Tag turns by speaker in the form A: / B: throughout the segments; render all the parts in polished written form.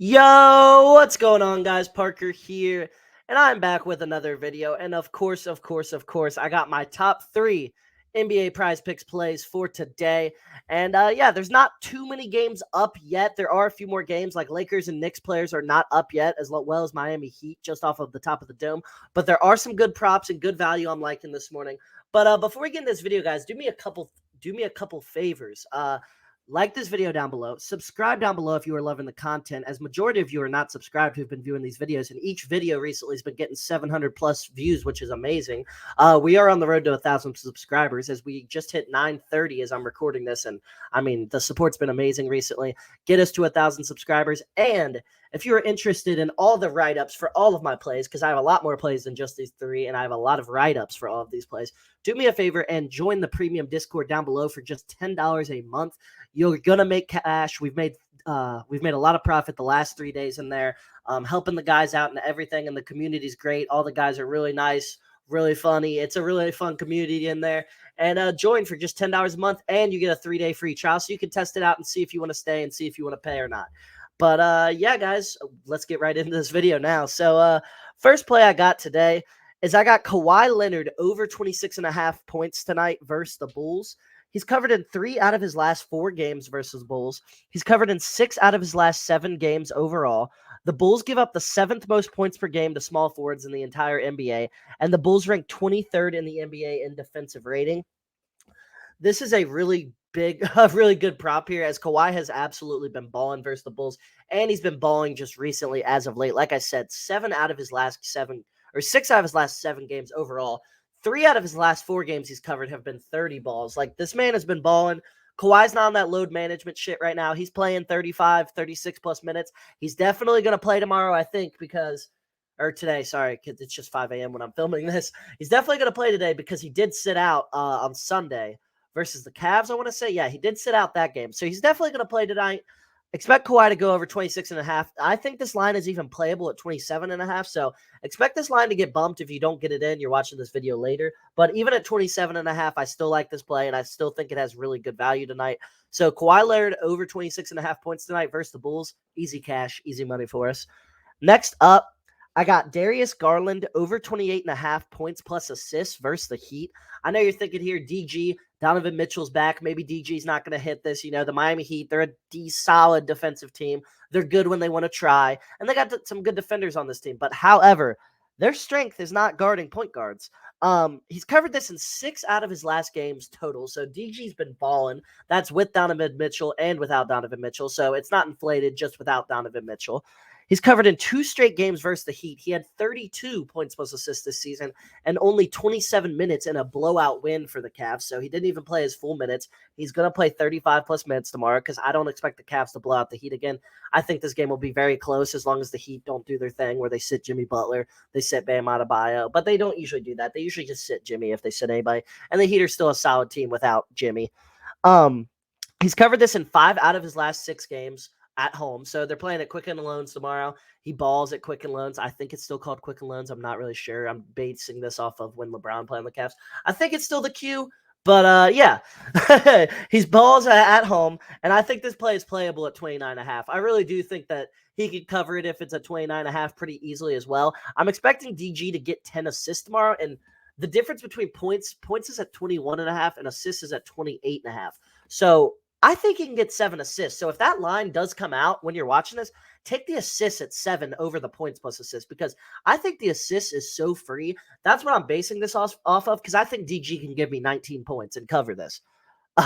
A: Yo, what's going on, guys? Parker here, and I'm back with another video. And of course, I got my top 3 NBA Prize Picks plays for today. And yeah, there's not too many games up yet. There are a few more games, like Lakers and Knicks players are not up yet, as well as Miami Heat, just off of the top of the dome. But there are some good props and good value I'm liking this morning. But before we get into this video, guys, do me a couple favors. Like this video down below. Subscribe down below if you are loving the content, as majority of you are not subscribed who've been viewing these videos, and each video recently has been getting 700 plus views, which is amazing. We are on the road to 1,000 subscribers, as we just hit 930 as I'm recording this, and I mean, the support's been amazing recently. Get us to 1,000 subscribers, and if you are interested in all the write-ups for all of my plays, because I have a lot more plays than just these 3, and I have a lot of write-ups for all of these plays, do me a favor and join the premium Discord down below for just $10 a month. You're gonna make cash. We've made a lot of profit the last 3 days in there, helping the guys out and everything. And the community's great. All the guys are really nice, really funny. It's a really fun community in there. And join for just $10 a month, and you get a 3-day free trial, so you can test it out and see if you want to stay and see if you want to pay or not. But yeah, guys, let's get right into this video now. So first play I got today is I got Kawhi Leonard over 26.5 points tonight versus the Bulls. He's covered in 3 out of his last 4 games versus Bulls. He's covered in 6 out of his last 7 games overall. The Bulls give up the 7th most points per game to small forwards in the entire NBA, and the Bulls rank 23rd in the NBA in defensive rating. This is a really really good prop here, as Kawhi has absolutely been balling versus the Bulls, and he's been balling just recently as of late. Like I said, 6 out of his last 7 games overall. 3 out of his last 4 games he's covered have been 30 balls. Like, this man has been balling. Kawhi's not on that load management shit right now. He's playing 35, 36 plus minutes. He's definitely going to play tomorrow, I think, or today, sorry, because it's just 5 a.m. when I'm filming this. He's definitely going to play today because he did sit out on Sunday versus the Cavs, I want to say. Yeah, he did sit out that game. So he's definitely going to play tonight. Expect Kawhi to go over 26.5. I think this line is even playable at 27.5. So expect this line to get bumped if you don't get it in. You're watching this video later. But even at 27.5, I still like this play, and I still think it has really good value tonight. So Kawhi Leonard over 26.5 points tonight versus the Bulls. Easy cash, easy money for us. Next up, I got Darius Garland over 28.5 points plus assists versus the Heat. I know you're thinking here, DG, Donovan Mitchell's back. Maybe DG's not going to hit this. You know, the Miami Heat, they're a solid defensive team. They're good when they want to try. And they got some good defenders on this team. But however, their strength is not guarding point guards. He's covered this in 6 out of his last games total. So DG's been balling. That's with Donovan Mitchell and without Donovan Mitchell. So it's not inflated just without Donovan Mitchell. He's covered in 2 straight games versus the Heat. He had 32 points plus assists this season and only 27 minutes in a blowout win for the Cavs. So he didn't even play his full minutes. He's going to play 35 plus minutes tomorrow because I don't expect the Cavs to blow out the Heat again. I think this game will be very close as long as the Heat don't do their thing where they sit Jimmy Butler, they sit Bam Adebayo, but they don't usually do that. They usually just sit Jimmy if they sit anybody. And the Heat are still a solid team without Jimmy. He's covered this in 5 out of his last 6 games at home. So they're playing at Quicken Loans tomorrow. He balls at Quicken Loans. I think it's still called Quicken Loans. I'm not really sure. I'm basing this off of when LeBron played on the Cavs. I think it's still the Q, but yeah. He's balls at home, and I think this play is playable at 29.5. I really do think that he could cover it if it's at 29.5 pretty easily as well. I'm expecting DG to get 10 assists tomorrow, and the difference between points is at 21.5 and assists is at 28.5. So I think he can get 7 assists. So if that line does come out when you're watching this, take the assists at 7 over the points plus assists, because I think the assists is so free. That's what I'm basing this off of, because I think DG can give me 19 points and cover this.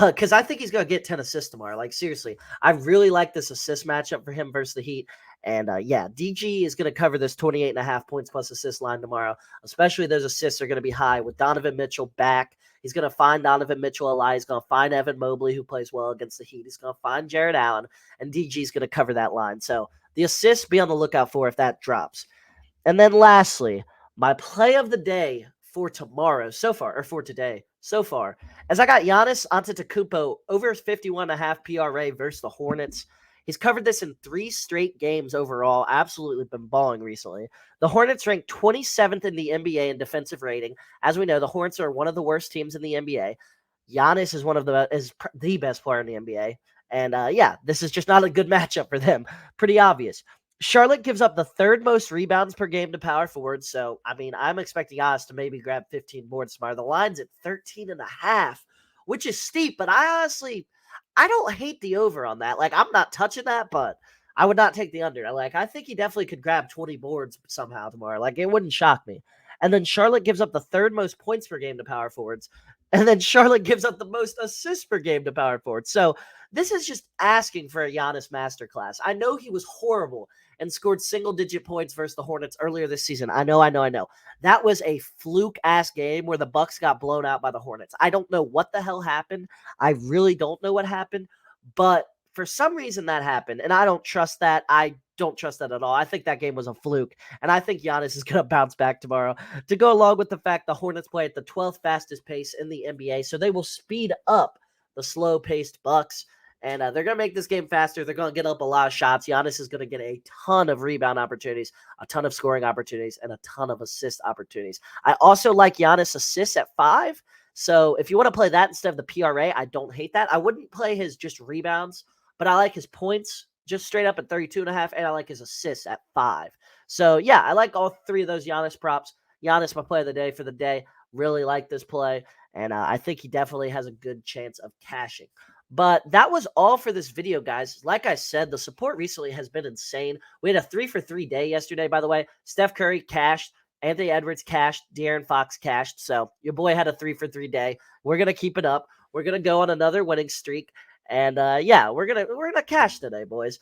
A: Because I think he's going to get 10 assists tomorrow. Like, seriously, I really like this assist matchup for him versus the Heat. And yeah, DG is going to cover this 28.5 points plus assist line tomorrow. Especially those assists are going to be high with Donovan Mitchell back. He's going to find Donovan Mitchell alive. He's going to find Evan Mobley, who plays well against the Heat. He's going to find Jared Allen, and DG is going to cover that line. So the assists, be on the lookout for if that drops. And then lastly, my play of the day for tomorrow for today so far, as I got Giannis Antetokounmpo over his 51.5 PRA versus the Hornets. He's covered this in 3 straight games overall. Absolutely been balling recently. The Hornets ranked 27th in the NBA in defensive rating. As we know, the Hornets are one of the worst teams in the NBA. Giannis is the best player in the NBA. And yeah, this is just not a good matchup for them. Pretty obvious. Charlotte gives up the third most rebounds per game to power forwards. So, I mean, I'm expecting Giannis to maybe grab 15 boards tomorrow. The line's at 13.5, which is steep, but I don't hate the over on that. Like, I'm not touching that, but I would not take the under. I think he definitely could grab 20 boards somehow tomorrow. Like, it wouldn't shock me. And then Charlotte gives up the third most points per game to power forwards. And then Charlotte gives up the most assists per game to power forwards. So, this is just asking for a Giannis masterclass. I know he was horrible and scored single digit points versus the Hornets earlier this season. I know. That was a fluke ass game where the Bucks got blown out by the Hornets. I don't know what the hell happened. I really don't know what happened, but for some reason that happened, and I don't trust that. I don't trust that at all. I think that game was a fluke, and I think Giannis is going to bounce back tomorrow to go along with the fact the Hornets play at the 12th fastest pace in the NBA, so they will speed up the slow-paced Bucks. And they're going to make this game faster. They're going to get up a lot of shots. Giannis is going to get a ton of rebound opportunities, a ton of scoring opportunities, and a ton of assist opportunities. I also like Giannis assists at 5. So if you want to play that instead of the PRA, I don't hate that. I wouldn't play his just rebounds, but I like his points just straight up at 32.5, and I like his assists at 5. So yeah, I like all three of those Giannis props. Giannis, my play of the day for the day. Really like this play, and I think he definitely has a good chance of cashing. But that was all for this video, guys. Like I said, the support recently has been insane. We had a 3-for-3 day yesterday, by the way. Steph Curry cashed. Anthony Edwards cashed. De'Aaron Fox cashed. So your boy had a 3-for-3 day. We're going to keep it up. We're going to go on another winning streak. And yeah, we're gonna cash today, boys.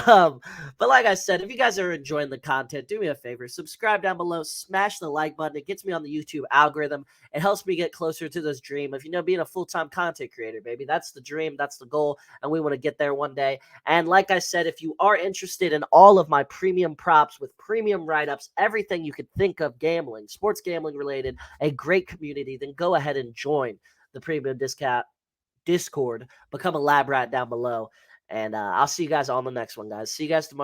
A: um, but like I said, if you guys are enjoying the content, do me a favor, subscribe down below, smash the like button. It gets me on the YouTube algorithm. It helps me get closer to this dream of being a full-time content creator, baby. That's the dream, that's the goal, and we want to get there one day. And like I said, if you are interested in all of my premium props with premium write-ups, everything you could think of gambling, sports gambling related, a great community, then go ahead and join the premium Discord, become a lab rat down below. And I'll see you guys on the next one, guys. See you guys tomorrow.